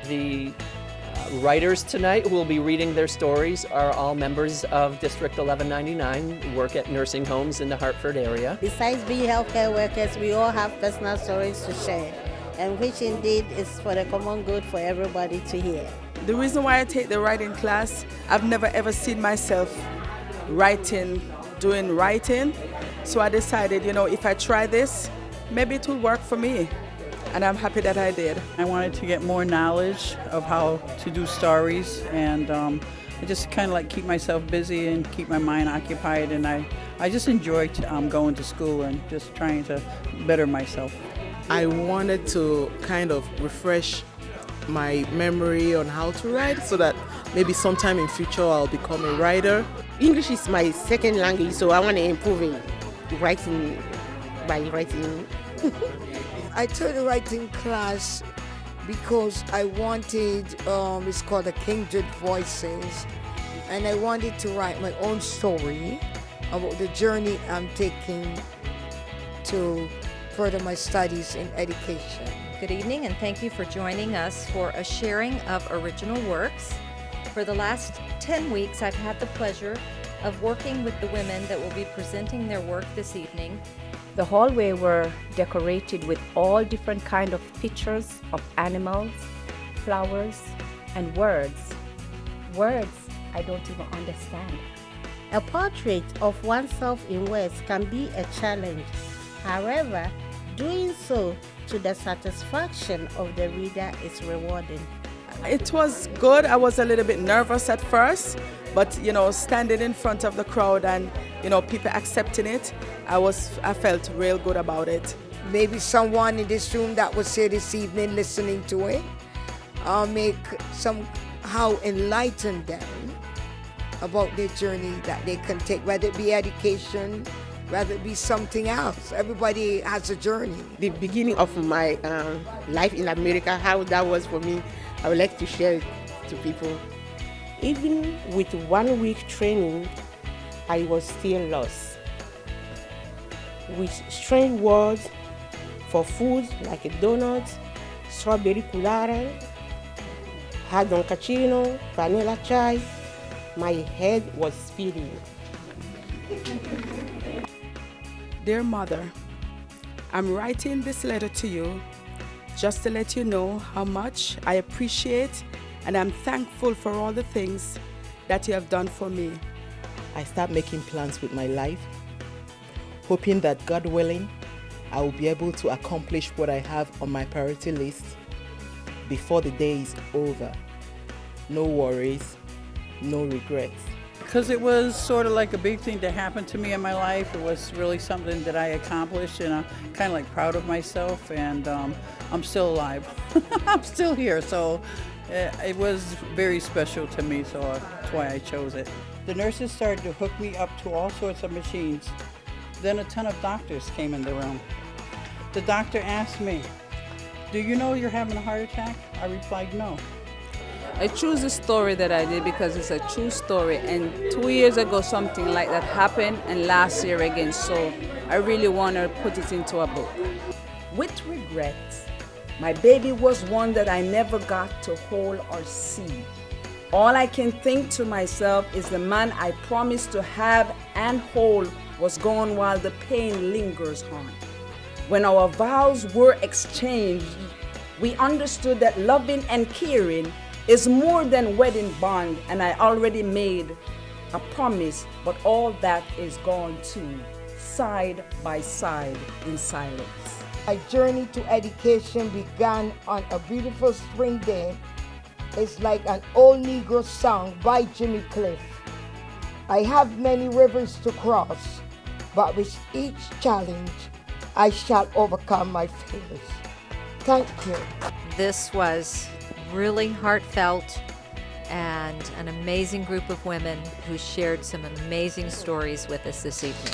The writers tonight who will be reading their stories are all members of District 1199, who work at nursing homes in the Hartford area. Besides being healthcare workers, we all have personal stories to share, and which indeed is for the common good for everybody to hear. The reason why I take the writing class, I've never ever seen myself doing writing. So I decided, if I try this, maybe it will work for me. And I'm happy that I did. I wanted to get more knowledge of how to do stories, and I just kind of like keep myself busy and keep my mind occupied, and I just enjoyed going to school and just trying to better myself. I wanted to kind of refresh my memory on how to write so that maybe sometime in future I'll become a writer. English is my second language, so I want to improve in writing by writing. I took the writing class because I wanted, it's called the Kindred Voices, and I wanted to write my own story about the journey I'm taking to further my studies in education. Good evening, and thank you for joining us for a sharing of original works. For the last 10 weeks, I've had the pleasure of working with the women that will be presenting their work this evening. The hallway were decorated with all different kind of pictures of animals, flowers, and words. Words I don't even understand. A portrait of oneself in words can be a challenge. However, doing so to the satisfaction of the reader is rewarding. It was good. I was a little bit nervous at first, but standing in front of the crowd and people accepting it, I felt real good about it. Maybe someone in this room that was here this evening listening to it, make somehow enlighten them about their journey that they can take, whether it be education, whether it be something else. Everybody has a journey. The beginning of my life in America, how that was for me, I would like to share it to people. Even with 1 week training, I was still lost. With strange words for food like a donut, strawberry culare, hard don cappuccino, vanilla chai, my head was spinning. Dear Mother, I'm writing this letter to you just to let you know how much I appreciate and I'm thankful for all the things that you have done for me. I start making plans with my life, hoping that God willing, I will be able to accomplish what I have on my priority list before the day is over. No worries, no regrets. Because it was sort of like a big thing that happened to me in my life. It was really something that I accomplished, and I'm kind of like proud of myself, and I'm still alive. I'm still here, so it was very special to me, so that's why I chose it. The nurses started to hook me up to all sorts of machines. Then a ton of doctors came in the room. The doctor asked me, "Do you know you're having a heart attack?" I replied, "No." I choose the story that I did because it's a true story, and 2 years ago something like that happened, and last year again, so I really want to put it into a book. With regrets, my baby was one that I never got to hold or see. All I can think to myself is the man I promised to have and hold was gone while the pain lingers on. When our vows were exchanged, we understood that loving and caring is more than wedding bond, and I already made a promise, but all that is gone too, side by side in silence. My journey to education began on a beautiful spring day. It's like an old Negro song by Jimmy Cliff. I have many rivers to cross, but with each challenge, I shall overcome my fears. Thank you. This was really heartfelt and an amazing group of women who shared some amazing stories with us this evening.